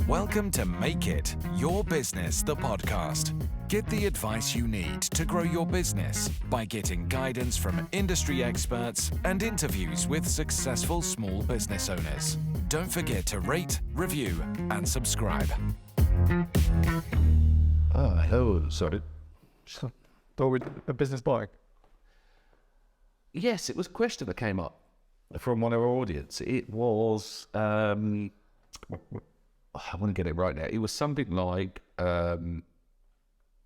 Welcome to Make It Your Business, the podcast. Get the advice you need to grow your business by getting guidance from industry experts and interviews with successful small business owners. Don't forget to rate, review, and subscribe. Hello, sorry. Thought we'd a business bike. Yes, it was a question that came up from one of our audience. It was, I want to get it right now. It was something like, I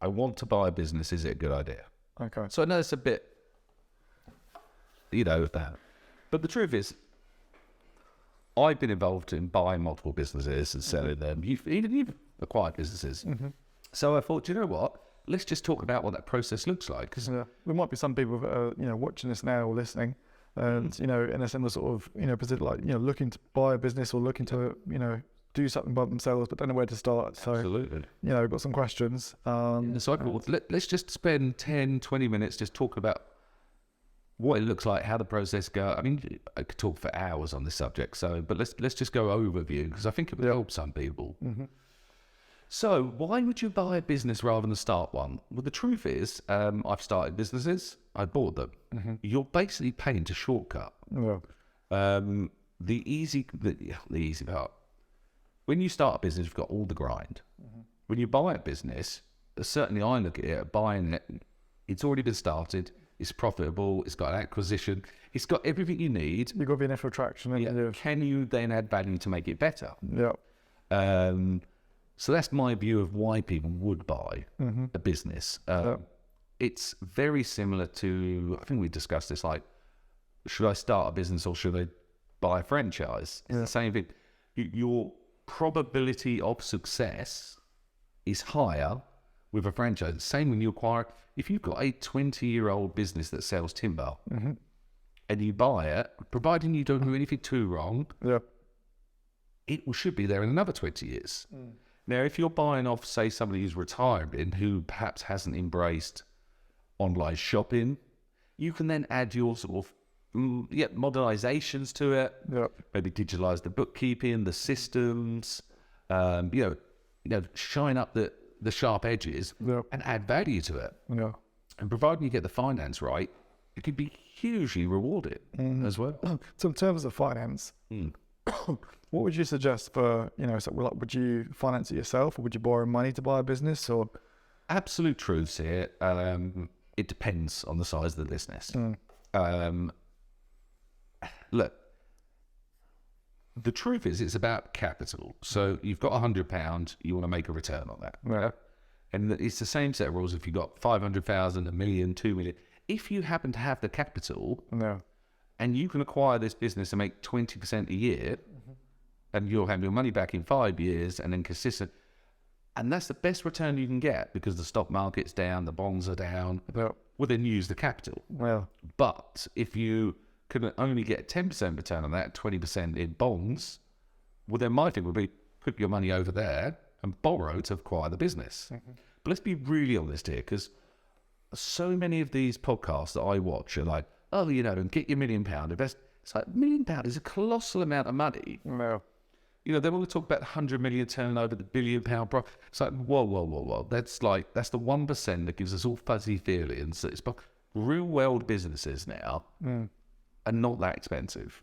want to buy a business, is it a good idea? Okay. So I know it's a bit, that. But the truth is, I've been involved in buying multiple businesses and selling them. You've acquired businesses. Mm-hmm. So I thought, you know what? Let's just talk about what that process looks like. Cause there might be some people that are, watching this now or listening, and in a similar sort of, position, like looking to buy a business or looking to, do something by themselves, but don't know where to start. So, absolutely. We've got some questions. So I thought, let's just spend 10, 20 minutes just talking about what it looks like, how the process goes. I mean, I could talk for hours on this subject. So, but let's just go overview because I think it would help some people. Mm-hmm. So why would you buy a business rather than start one? Well, the truth is, I've started businesses, I bought them. Mm-hmm. You're basically paying to shortcut. Yeah. The easy part. When you start a business, you've got all the grind. Mm-hmm. When you buy a business, certainly I look at it, buying it, it's already been started, it's profitable, it's got an acquisition, it's got everything you need. You've got to be in for traction. Yeah. Can you then add value to make it better? Yeah. So that's my view of why people would buy a business. It's very similar to, I think we discussed this, like, should I start a business or should I buy a franchise? It's the same thing. Your probability of success is higher with a franchise. Same when you acquire, if you've got a 20-year-old business that sells timber and you buy it, providing you don't do anything too wrong, it should be there in another 20 years. Now, if you're buying off, say, somebody who's retiring who perhaps hasn't embraced online shopping, you can then add your sort of modernizations to it. Maybe digitalize the bookkeeping, the systems, shine up the sharp edges and add value to it. And providing you get the finance right, it could be hugely rewarded as well. So in terms of finance, what would you suggest for, would you finance it yourself or would you borrow money to buy a business? Or absolute truths here. It depends on the size of the business. Look, the truth is it's about capital. So you've got £100, you want to make a return on that. Right. And it's the same set of rules if you've got 500,000, a million, 2 million. If you happen to have the capital and you can acquire this business and make 20% a year, and you'll have your money back in 5 years and then consistent, and that's the best return you can get because the stock market's down, the bonds are down, well, then use the capital. But if you can only get 10% return on that, 20% in bonds, well, then my thing would be put your money over there and borrow to acquire the business. But let's be really honest here, because so many of these podcasts that I watch are like, and get your £1 million invest. It's like £1 million is a colossal amount of money. They want to talk about 100 million turnover, the £1 billion profit. It's like, whoa. That's the 1% that gives us all fuzzy feelings. It's real world businesses now are not that expensive.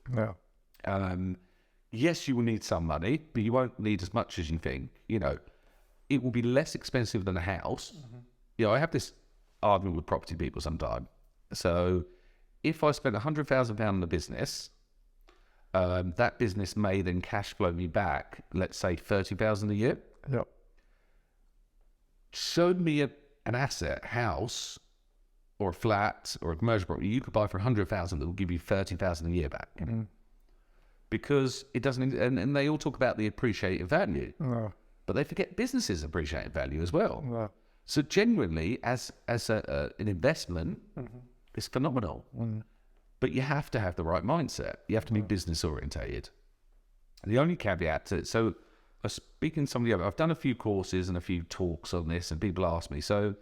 Yes, you will need some money, but you won't need as much as you think. It will be less expensive than a house. I have this argument with property people sometimes. So if I spend £100,000 on the business, that business may then cash flow me back, let's say 30,000 a year. Show me an asset, house, or a flat, or a commercial property you could buy for 100,000 that will give you 30,000 a year back. Because it doesn't, and they all talk about the appreciated value, but they forget businesses appreciate value as well. So genuinely, as an investment, it's phenomenal. But you have to have the right mindset. You have to be business orientated. The only caveat to it, so I was speaking to somebody, I've done a few courses and a few talks on this, and people ask me, so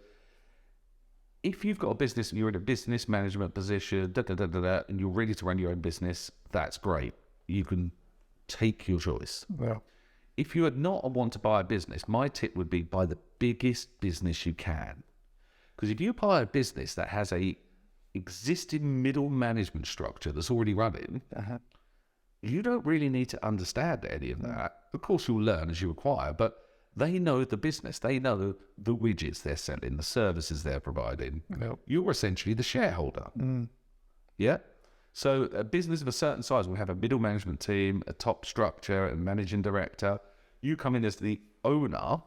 if you've got a business and you're in a business management position, and you're ready to run your own business, that's great. You can take your choice. Yeah. If you are not want to buy a business, my tip would be buy the biggest business you can. Because if you buy a business that has a existing middle management structure that's already running, you don't really need to understand any of that. Of course, you'll learn as you acquire, but they know the business. They know the widgets they're selling, the services they're providing. Yep. You're essentially the shareholder. Yeah? So a business of a certain size will have a middle management team, a top structure, a managing director. You come in as the owner.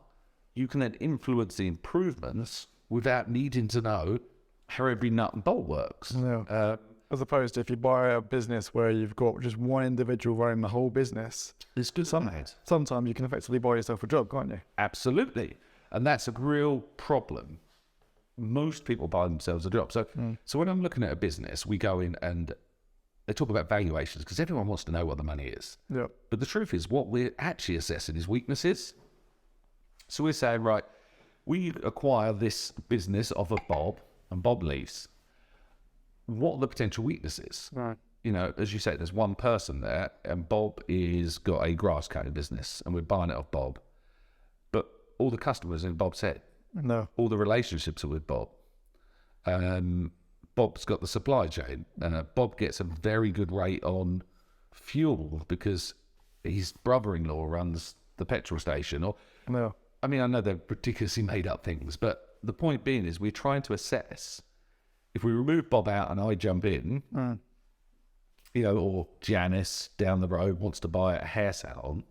You can then influence the improvements without needing to know how every nut and bolt works. Yeah. As opposed to if you buy a business where you've got just one individual running the whole business, It's good. sometimes you can effectively buy yourself a job, can't you? Absolutely. And that's a real problem. Most people buy themselves a job. So when I'm looking at a business, we go in and they talk about valuations because everyone wants to know what the money is. Yeah. But the truth is what we're actually assessing is weaknesses. So we're saying, right, we acquire this business off of Bob and Bob leaves. What are the potential weaknesses? Right. You know, as you say, there's one person there and Bob is got a grass cutting business and we're buying it off Bob. But all the customers in Bob's head, No. all the relationships are with Bob. Bob's got the supply chain. Bob gets a very good rate on fuel because his brother-in-law runs the petrol station. Or, No. I mean, I know they're ridiculously made up things, but the point being is we're trying to assess if we remove Bob out and I jump in, you know, or Janice down the road wants to buy a hair salon.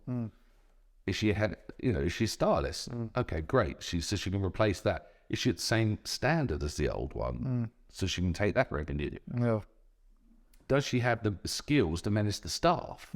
Is she is she a stylist? Okay, great. So she can replace that. Is she at the same standard as the old one? So she can take that revenue. No. Does she have the skills to manage the staff?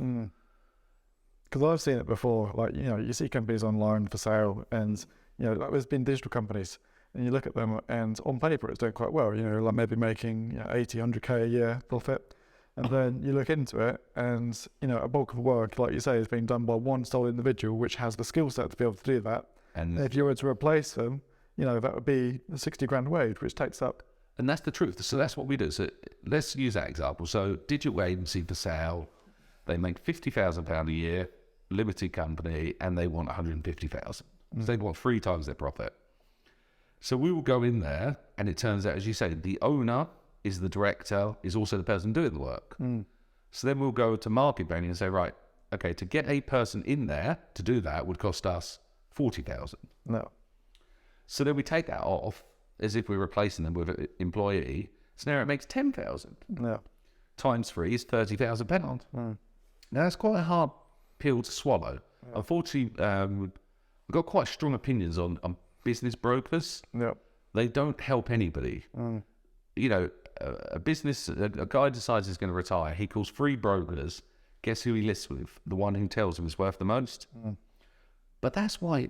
Because I've seen it before. Like, you know, you see companies online for sale and, you know, like there's been digital companies and you look at them and on paper it's doing quite well, you know, like maybe making 80, 100K a year profit. And then you look into it and, you know, a bulk of work, like you say, is being done by one sole individual, which has the skill set to be able to do that. And if you were to replace them, you know, that would be a 60 grand wage, which takes up. And that's the truth. So that's what we do. So let's use that example. So digital agency for sale, they make £50,000 a year, limited company, and they want 150,000. So they want 3 times their profit. So we will go in there, and it turns out, as you say, the owner is the director, is also the person doing the work. So then we'll go to market planning and say, right, okay, to get a person in there to do that would cost us 40,000. No. So then we take that off as if we're replacing them with an employee. So now it makes 10,000. No. Times 3 is £30,000. Now that's quite a hard pill to swallow. Unfortunately, we've got quite strong opinions on business brokers. No. They don't help anybody. You know, a guy decides he's going to retire. He calls 3 brokers. Guess who he lists with? The one who tells him it's worth the most. But that's why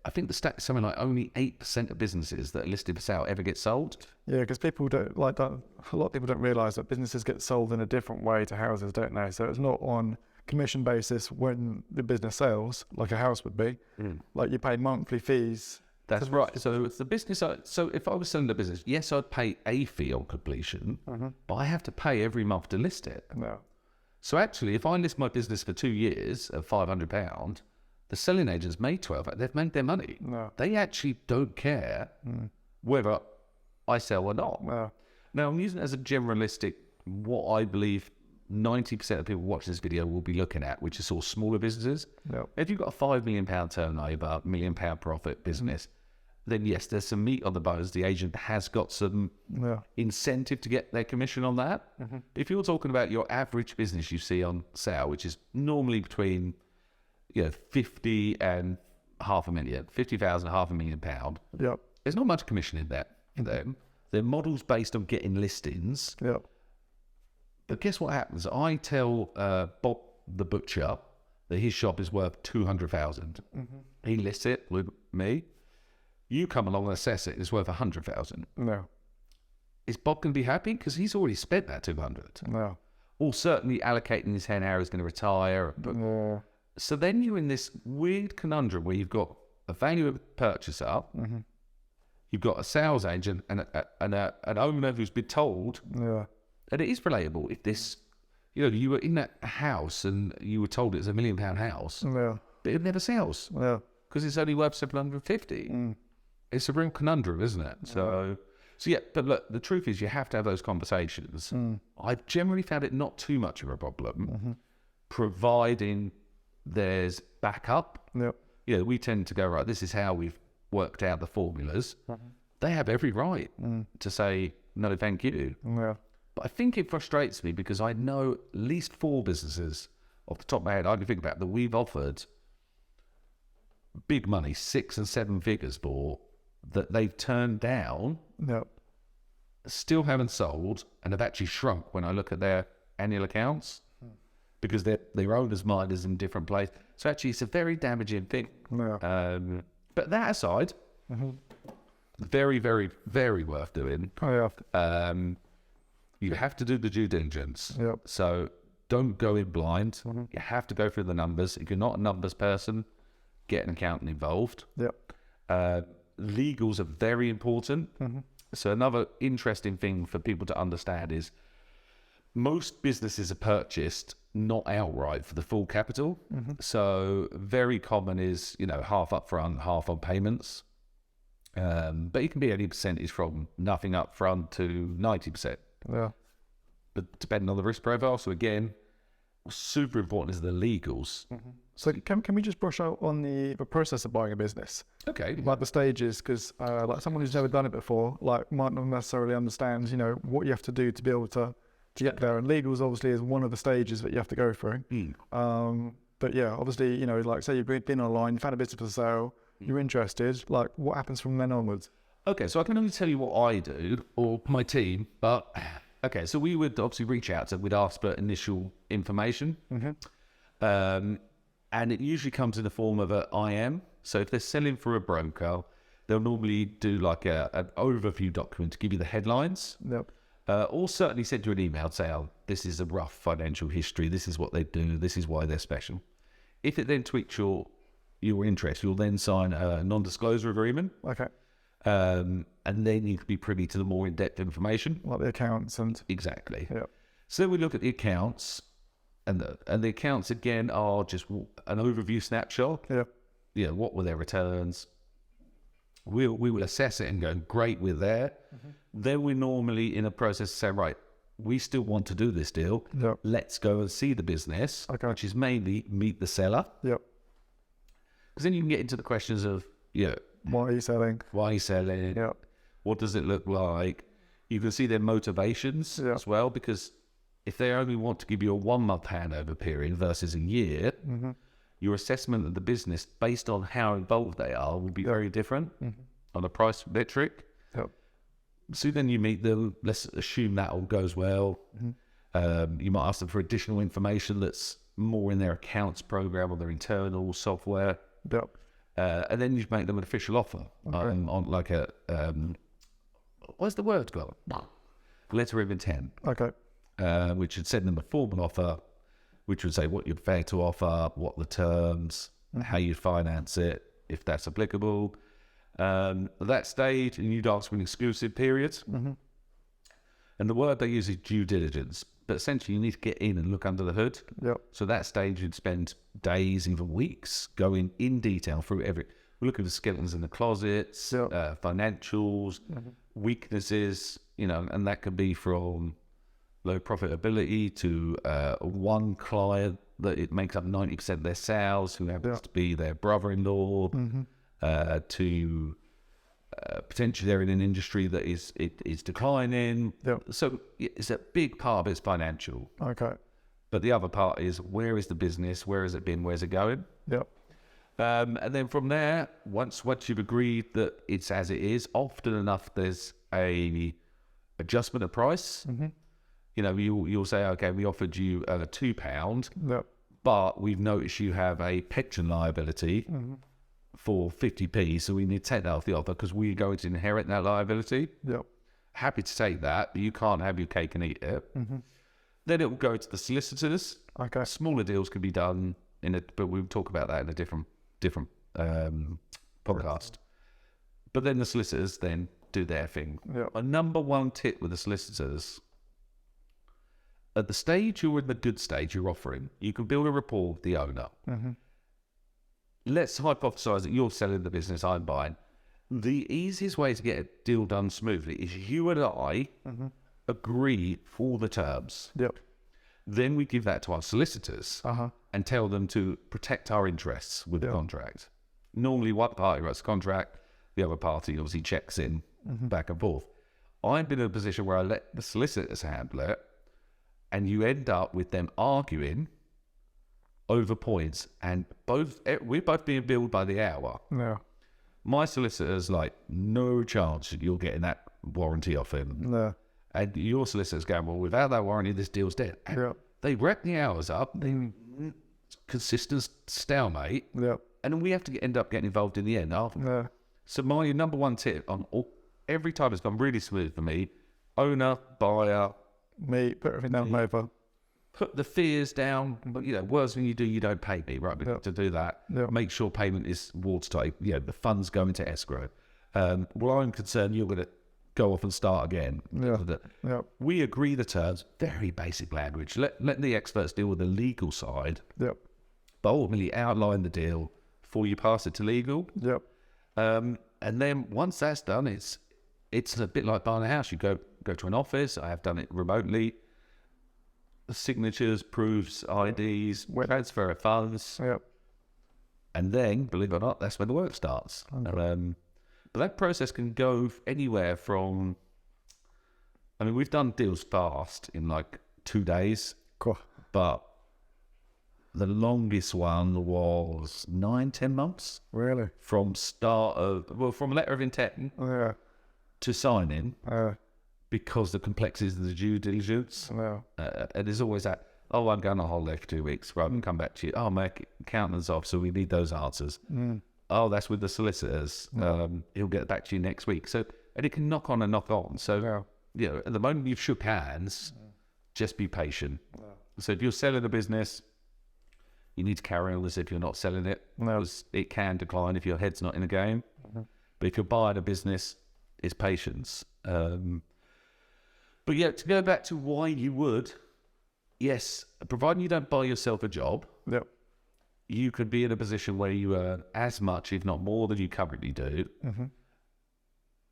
I think the stat is something like only 8% of businesses that are listed for sale ever get sold. Yeah, because people a lot of people don't realise that businesses get sold in a different way to houses, don't they? So it's not on commission basis when the business sells, like a house would be. Like you pay monthly fees. That's right. So it's the business. So if I was selling the business, yes, I'd pay a fee on completion, but I have to pay every month to list it. No. So actually, if I list my business for 2 years at £500, the selling agents made 12. They've made their money. No. They actually don't care whether I sell or not. No. Now, I'm using it as a generalistic, what I believe 90% of people watching this video will be looking at, which is sort of smaller businesses. No. If you've got a £5 million turnover, £1 million profit business, then yes, there's some meat on the bones. The agent has got some incentive to get their commission on that. If you're talking about your average business you see on sale, which is normally between 50 and £500,000, 50,000, £500,000. Yep. There's not much commission in that for them. They're models based on getting listings. Yep. But guess what happens? I tell Bob the butcher that his shop is worth 200,000. He lists it with me. You come along and assess it, it's worth 100,000. No. Is Bob going to be happy? Because he's already spent that 200. No. Or certainly allocating his hen hour, he's going to retire. No. So then you're in this weird conundrum where you've got a value of purchaser, you've got a sales agent and an owner who's been told, Yeah. and it is relatable, if this You know, you were in that house and you were told it's £1 million house, Yeah. but it never sells Yeah. because it's only worth 750. It's a real conundrum, isn't it? So yeah, but look, the truth is you have to have those conversations. I've generally found it not too much of a problem, providing there's backup. Yep. You know, we tend to go, right, this is how we've worked out the formulas. They have every right to say, no, thank you. Yeah. But I think it frustrates me because I know at least 4 businesses off the top of my head I can think about that we've offered big money, 6 and 7 figures for, that they've turned down, Yep. still haven't sold, and have actually shrunk when I look at their annual accounts because their owner's mind is in a different place. So actually it's a very damaging thing. Yeah. But that aside, very, very, very worth doing. Oh, yeah. You have to do the due diligence. Yep. So don't go in blind. You have to go through the numbers. If you're not a numbers person, get an accountant involved. Yep. Legals are very important. So another interesting thing for people to understand is most businesses are purchased not outright for the full capital. So very common is, you know, half up front, half on payments. But it can be any percentage from nothing up front to 90%. Yeah. But depending on the risk profile. So again, super important is the legals. So can we just brush out on the process of buying a business? Okay. Like the stages, because like someone who's never done it before, like might not necessarily understand, you know, what you have to do to be able to get there. And legals obviously is one of the stages that you have to go through. But yeah, obviously, you know, like say you've been online, you found a business for sale, you're interested, like what happens from then onwards? Okay, so I can only tell you what I do or my team, but okay, so we would obviously reach out to, we'd ask for initial information. And it usually comes in the form of an IM. So if they're selling for a broker, they'll normally do like an overview document to give you the headlines. Yep. Or certainly send you an email to say, oh, this is a rough financial history, this is what they do, this is why they're special. If it then tweaks your interest, you'll then sign a non-disclosure agreement. Okay. And then you can be privy to the more in-depth information. Like the accounts and... Exactly. Yeah. So we look at the accounts, and the accounts again are just an overview snapshot. Yeah. Yeah, what were their returns? We will assess it and go, great, we're there. Then we're normally in a process to say, right, we still want to do this deal. Yep. Let's go and see the business, which is mainly meet the seller. Yep. Because then you can get into the questions of, why are you selling? Why are you selling? Yep. What does it look like? You can see their motivations as well, because if they only want to give you a 1 month handover period versus a year, your assessment of the business based on how involved they are will be very different on a price metric. Yep. So then you meet them, let's assume that all goes well. You might ask them for additional information that's more in their accounts program or their internal software. Yep. And then you make them an official offer on like a, what's the word called? Letter of intent. Okay. Which would send them a formal offer, which would say what you're prepared to offer, what the terms, how you finance it, if that's applicable. At that stage, and you'd ask for an exclusive period. And the word they use is due diligence. But essentially, you need to get in and look under the hood. Yep. So that stage, you'd spend days, even weeks, going in detail through we're looking for skeletons in the closets, financials, weaknesses, and that could be from low profitability to one client that it makes up 90% of their sales, who happens to be their brother-in-law, to potentially they're in an industry that is declining. Yep. So it's a big part of it's financial. Okay. But the other part is, where is the business? Where has it been? Where's it going? Yep. And then from there, once you've agreed that it's as it is, often enough there's a adjustment of price. You'll say, okay, we offered you £2, but we've noticed you have a pension liability for 50p, so we need to take that off the offer because we're going to inherit that liability. Yep. Happy to take that, but you can't have your cake and eat it. Then it will go to the solicitors. Okay. Smaller deals can be done but we'll talk about that in a different podcast. But then the solicitors then do their thing. Yep. A number one tip with the solicitors, at the stage you're in the good stage you're offering, you can build a rapport with the owner. Let's hypothesize that you're selling the business, I'm buying. The easiest way to get a deal done smoothly is you and I agree for the terms. Then we give that to our solicitors and tell them to protect our interests with the contract. Normally one party writes the contract, the other party obviously checks in back and forth. I'm in a position where I let the solicitors handle it, and you end up with them arguing over points, and we're both being billed by the hour. My solicitor's like, no chance you're getting that warranty off him. And your solicitor's going, well, without that warranty, this deal's dead. They rack the hours up, consistent stalemate, and we have to end up getting involved in the end after. So my number one tip on every time it's gone really smooth for me, owner, buyer, me, put everything down on paper. Put the fears down, but worst thing you do, you don't pay me, right? To do that, make sure payment is watertight. The funds go into escrow. Well, I'm concerned you're going to go off and start again. We agree the terms, very basic language. Let the experts deal with the legal side. But ultimately outline the deal before you pass it to legal. And then once that's done, it's a bit like buying a house. You go to an office. I have done it remotely. Signatures, proofs, IDs, transfer of funds. And then, believe it or not, that's when the work starts. But that process can go anywhere from, we've done deals fast in like 2 days. But the longest one was 9-10 months. Really? From from letter of intent to signing. Because the complexities of the due diligence. And there's always that, I'm going on holiday for 2 weeks, right, and come back to you. My accountant's off, so we need those answers. That's with the solicitors. He'll get back to you next week. So, and it can knock on and knock on. So, at the moment you've shook hands, just be patient. So if you're selling a business, you need to carry on as if you're not selling it. Because it can decline if your head's not in the game. But if you're buying a business, it's patience. But to go back to why you would, yes, providing you don't buy yourself a job, you could be in a position where you earn as much, if not more, than you currently do.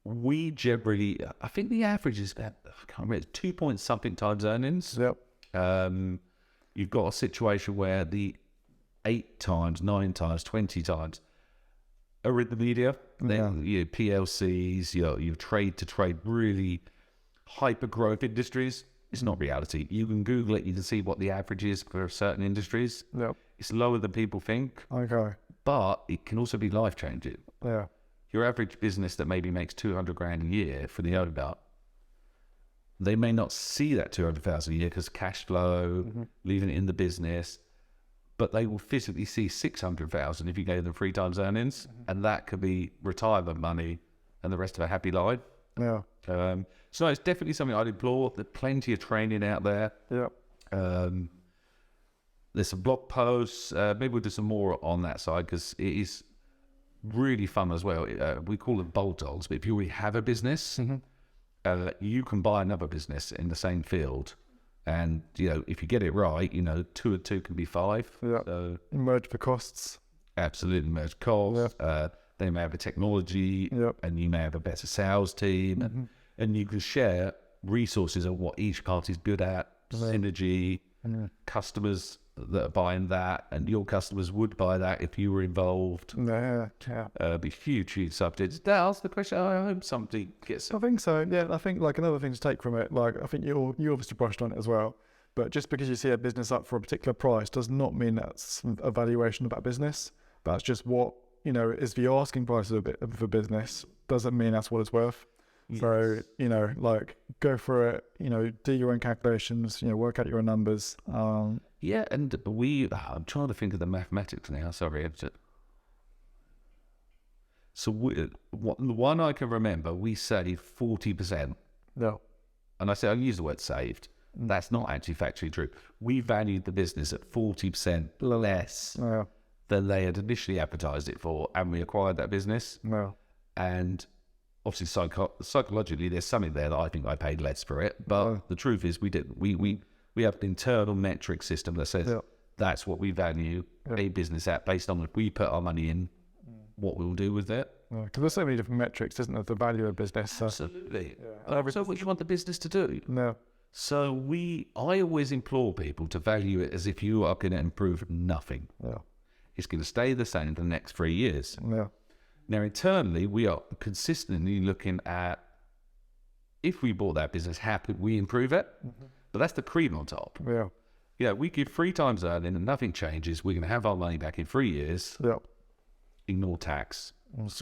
We generally, I think the average is about, I can't remember, it's 2 point something times earnings. You've got a situation where the 8 times, 9 times, 20 times are in the media. Then PLCs, your trade to trade, really hyper growth industries. It's not reality. You can Google it, you can see what the average is for certain industries. It's lower than people think. But it can also be life changing. Your average business that maybe makes 200 grand a year for the owner, they may not see that 200,000 a year because cash flow, leaving it in the business, but they will physically see 600,000 if you gave them 3 times earnings, and that could be retirement money and the rest of a happy life. So it's definitely something I'd implore. There's plenty of training out there. There's some blog posts. Maybe we'll do some more on that side because it is really fun as well. We call them bolt-ons, but if you already have a business, you can buy another business in the same field. And, if you get it right, 2 and 2 can be 5. So, merge the costs. Absolutely, merge costs. They may have a technology, and you may have a better sales team, and you can share resources of what each party's good at, synergy, customers that are buying that, and your customers would buy that if you were involved. Be huge subjects. That answers the question. I hope somebody gets it. I think so. I think another thing to take from it, I think you obviously brushed on it as well, but just because you see a business up for a particular price does not mean that's a valuation of that business. That's just what is the asking price of a business. Doesn't mean that's what it's worth. So go for it. Do your own calculations. Work out your own numbers. And I'm trying to think of the mathematics now. Sorry. So the one I can remember, we saved 40%. And I use the word saved. That's not actually factually true. We valued the business at 40% less than they had initially advertised it for, and we acquired that business. And obviously, psychologically, there's something there that I think I paid less for it. But the truth is, we We have an internal metric system that says that's what we value a business at based on if we put our money in, what we'll do with it. Because there's so many different metrics, isn't there, the value of business. So. Absolutely. So what you want the business to do. No. So I always implore people to value it as if you are going to improve nothing. Yeah. It's going to stay the same for the next 3 years. Yeah. Now, internally, we are consistently looking at if we bought that business, how could we improve it? But that's the cream on top. Yeah. Yeah, we give 3 times earning and nothing changes. We're going to have our money back in 3 years. Yeah. Ignore tax.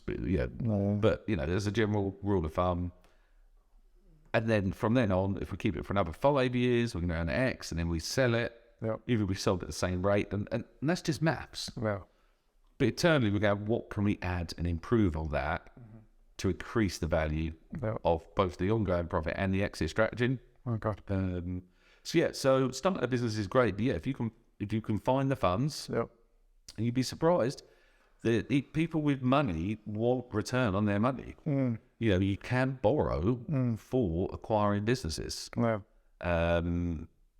Yeah. No. But, there's a general rule of thumb. And then from then on, if we keep it for another 5 years, we're going to earn X, and then we sell it. Yeah. Either we sold at the same rate, and that's just maths. Yeah. But internally, we go, what can we add and improve on that to increase the value of both the ongoing profit and the exit strategy? Oh God. So starting a business is great. But yeah, if you can find the funds, and you'd be surprised that people with money want return on their money. You can borrow for acquiring businesses. Yeah.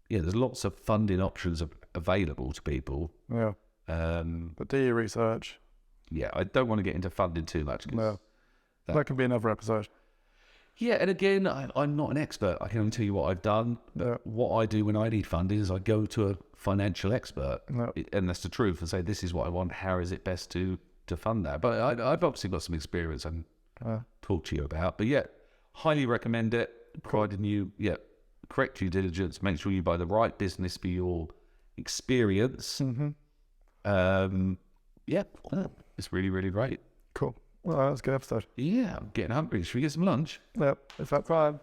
There's lots of funding options available to people. Yeah. But do your research. Yeah, I don't want to get into funding too much. No. That can be another episode. Yeah, and again, I'm not an expert. I can only tell you what I've done. But what I do when I need funding is I go to a financial expert, and that's the truth, and say, this is what I want. How is it best to fund that? But I've obviously got some experience I can talk to you about. But yeah, highly recommend it, providing you, correct due diligence. Make sure you buy the right business for your experience. It's really, really great. Cool. Well, that was a good episode. Yeah, I'm getting hungry. Should we get some lunch? Yep, it's that time.